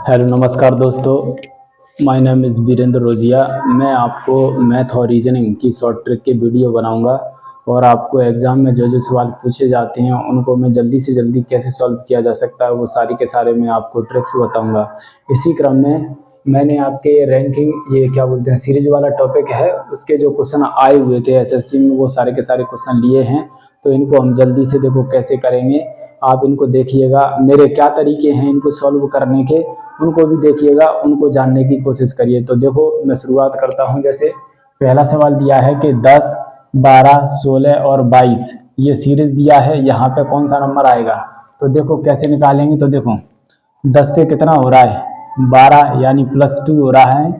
Hello नमस्कार दोस्तों, my name is Virendra रोजिया। मैं आपको मैथ और रीजनिंग की शॉर्ट ट्रिक की वीडियो बनाऊंगा और आपको एग्ज़ाम में जो जो सवाल पूछे जाते हैं उनको मैं जल्दी से जल्दी कैसे सॉल्व किया जा सकता है वो सारी के सारे मैं आपको ट्रिक्स बताऊंगा। इसी क्रम में मैंने आपके रैंकिंग ये क्या बोलते हैं सीरीज वाला टॉपिक है, उसके जो क्वेश्चन आए हुए थे एसएससी में वो सारे के सारे क्वेश्चन लिए हैं। तो इनको हम जल्दी से देखो कैसे करेंगे, आप इनको देखिएगा। मेरे क्या तरीके हैं इनको सॉल्व करने के उनको भी देखिएगा, उनको जानने की कोशिश करिए। तो देखो मैं शुरुआत करता हूं। जैसे पहला सवाल दिया है कि 10, 12, 16 और 22 ये सीरीज दिया है, यहाँ पे कौन सा नंबर आएगा। तो देखो कैसे निकालेंगे। तो देखो 10 से कितना हो रहा है 12 यानी +2 हो रहा है।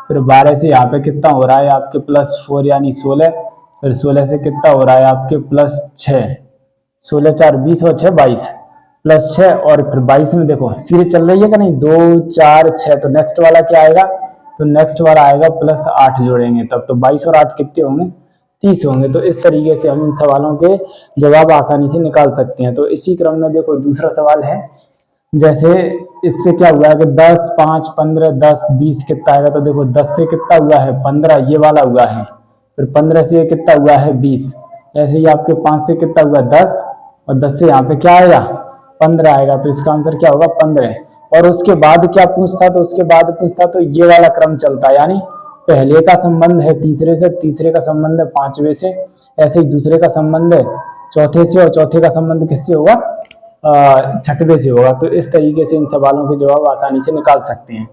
फिर 12 से यहाँ पे कितना हो रहा है आपके +4 यानी 16। फिर 16 से कितना हो रहा है आपके +6, 16 4 20 और 6 22 +6। और फिर 22 में देखो सीरीज चल रही है कि नहीं, 2 4 6। तो नेक्स्ट वाला क्या आएगा, तो नेक्स्ट वाला आएगा +8 जोड़ेंगे तब तो 22 और 8 कितने होंगे, 30 होंगे। तो इस तरीके से हम इन सवालों के जवाब आसानी से निकाल सकते हैं। तो इसी क्रम में देखो दूसरा सवाल है। जैसे इससे क्या हुआ है कि 10, 5, 15, 10, 20 कितना आएगा। तो देखो 10 से कितना हुआ है 15, ये वाला हुआ है। फिर 15 से कितना हुआ है 20। ऐसे ही आपके 5 से कितना हुआ 10 और 10 से यहाँ पे क्या आएगा 15 आएगा। तो इसका आंसर क्या होगा 15। और उसके बाद क्या पूछता, तो उसके बाद पूछता तो ये वाला क्रम चलता, यानी पहले का संबंध है तीसरे से, तीसरे का संबंध है पांचवे से, ऐसे ही दूसरे का संबंध है चौथे से और चौथे का संबंध किससे होगा, छठवे से होगा। तो इस तरीके से इन सवालों के जवाब आसानी से निकाल सकते हैं।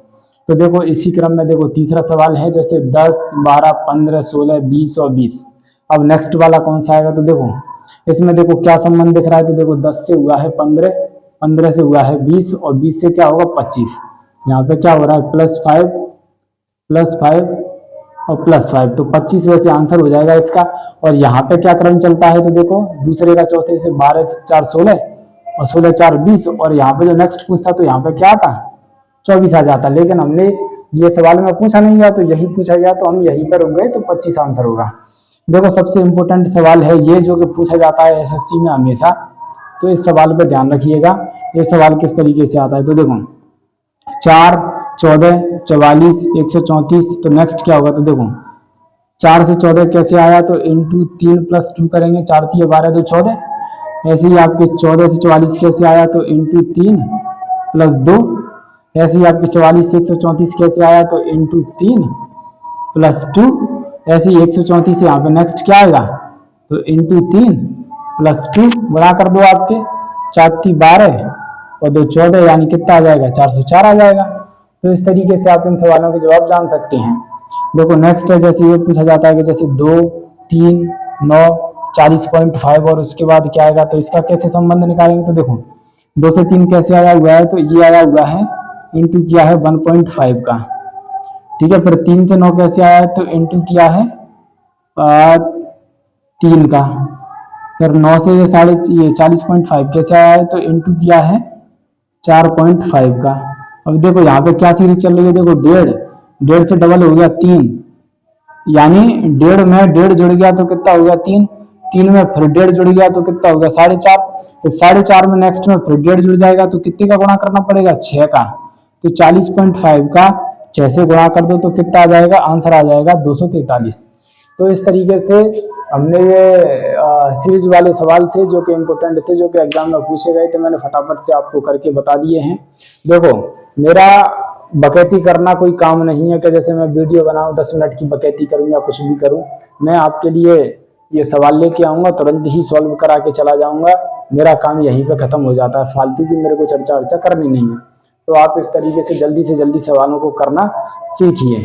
तो देखो इसी क्रम में देखो तीसरा सवाल है। जैसे 10, 12, 15, 16, 20 और 20। अब नेक्स्ट वाला कौन सा आएगा। तो देखो इसमें देखो क्या संबंध दिख रहा है। तो देखो 10 से हुआ है 15, 15 से हुआ है 20 और 20 से क्या होगा 25। यहाँ पे क्या हो रहा है +5, +5 और +5। तो 25 वैसे आंसर हो जाएगा इसका। और यहाँ पे क्या क्रम चलता है। तो देखो दूसरे का चौथे से 12 4 16 और 16 4 20। और यहाँ पे जो नेक्स्ट पूछता तो यहाँ पे क्या आता 24 आ जाता। लेकिन हमने ये सवाल में पूछा नहीं गया, तो यही पूछा गया तो हम यहीं पर रुक गए, तो 25 आंसर होगा। देखो सबसे इंपॉर्टेंट सवाल है ये जो कि पूछा जाता है एसएससी में हमेशा। तो इस सवाल पर ध्यान रखिएगा, ये सवाल किस तरीके से आता है। तो देखो 4, 14, 44, 134। तो नेक्स्ट क्या होगा। तो देखो 4 से 14 कैसे आया, तो इंटू 3 + 2 करेंगे, 4 3 12 तो 14। ऐसे ही आपके 14 से 44 कैसे आया, तो इंटू 3 + 2। ऐसे ही आपके 44 से 134 कैसे आया, तो इंटू 3 + 2। ऐसे ही 134 से यहाँ पे नेक्स्ट क्या आएगा, तो इंटू 3 + 2 बड़ा कर दो आपके 4 3 12 और 2 14 यानी कितना आ जाएगा 404 आ जाएगा। तो इस तरीके से आप इन सवालों के जवाब जान सकते हैं। देखो नेक्स्ट है। जैसे ये पूछा जाता है कि जैसे 2, 3, 9, 40.5 और उसके बाद क्या आएगा। तो इसका कैसे संबंध निकालेंगे। तो देखो 2 से 3 कैसे आया हुआ है, तो ये आया हुआ है इंटू किया है 1.5 का, ठीक है। फिर 3 से 9 कैसे आया है, तो इंटू किया है 3 का। फिर 9 से ये 40.5 कैसे आया है, तो इंटू किया है 4.5 का। अब देखो यहाँ पे क्या सीरीज चल रही है। देखो 1.5, 1.5 से डबल हो गया 3, यानी 1.5 में 1.5 जुड़ गया तो कितना हो गया 3, 3 में फिर 1.5 जुड़ गया तो कितना हो गया 4.5। तो 4.5 में नेक्स्ट में फिर 1.5 जुड़ जाएगा तो कितने का गुणा करना पड़ेगा 6 का। तो 40.5 का 6 से गुणा कर दो तो कितना आ जाएगा, आंसर आ जाएगा 243। तो इस तरीके से हमने ये सीरीज वाले सवाल थे जो कि इम्पोर्टेंट थे, जो कि एग्जाम में पूछे गए थे। मैंने फटाफट से आपको करके बता दिए हैं। देखो मेरा बकैती करना कोई काम नहीं है कि जैसे मैं वीडियो बनाऊं 10 मिनट की बकैती करूं या कुछ भी करूं। मैं आपके लिए ये सवाल लेके आऊंगा, तुरंत ही सॉल्व करा के चला जाऊंगा। मेरा काम यहीं पे खत्म हो जाता है, फालतू की मेरे को चर्चा वर्चा करनी नहीं है। तो आप इस तरीके से जल्दी सवालों को करना सीखिए।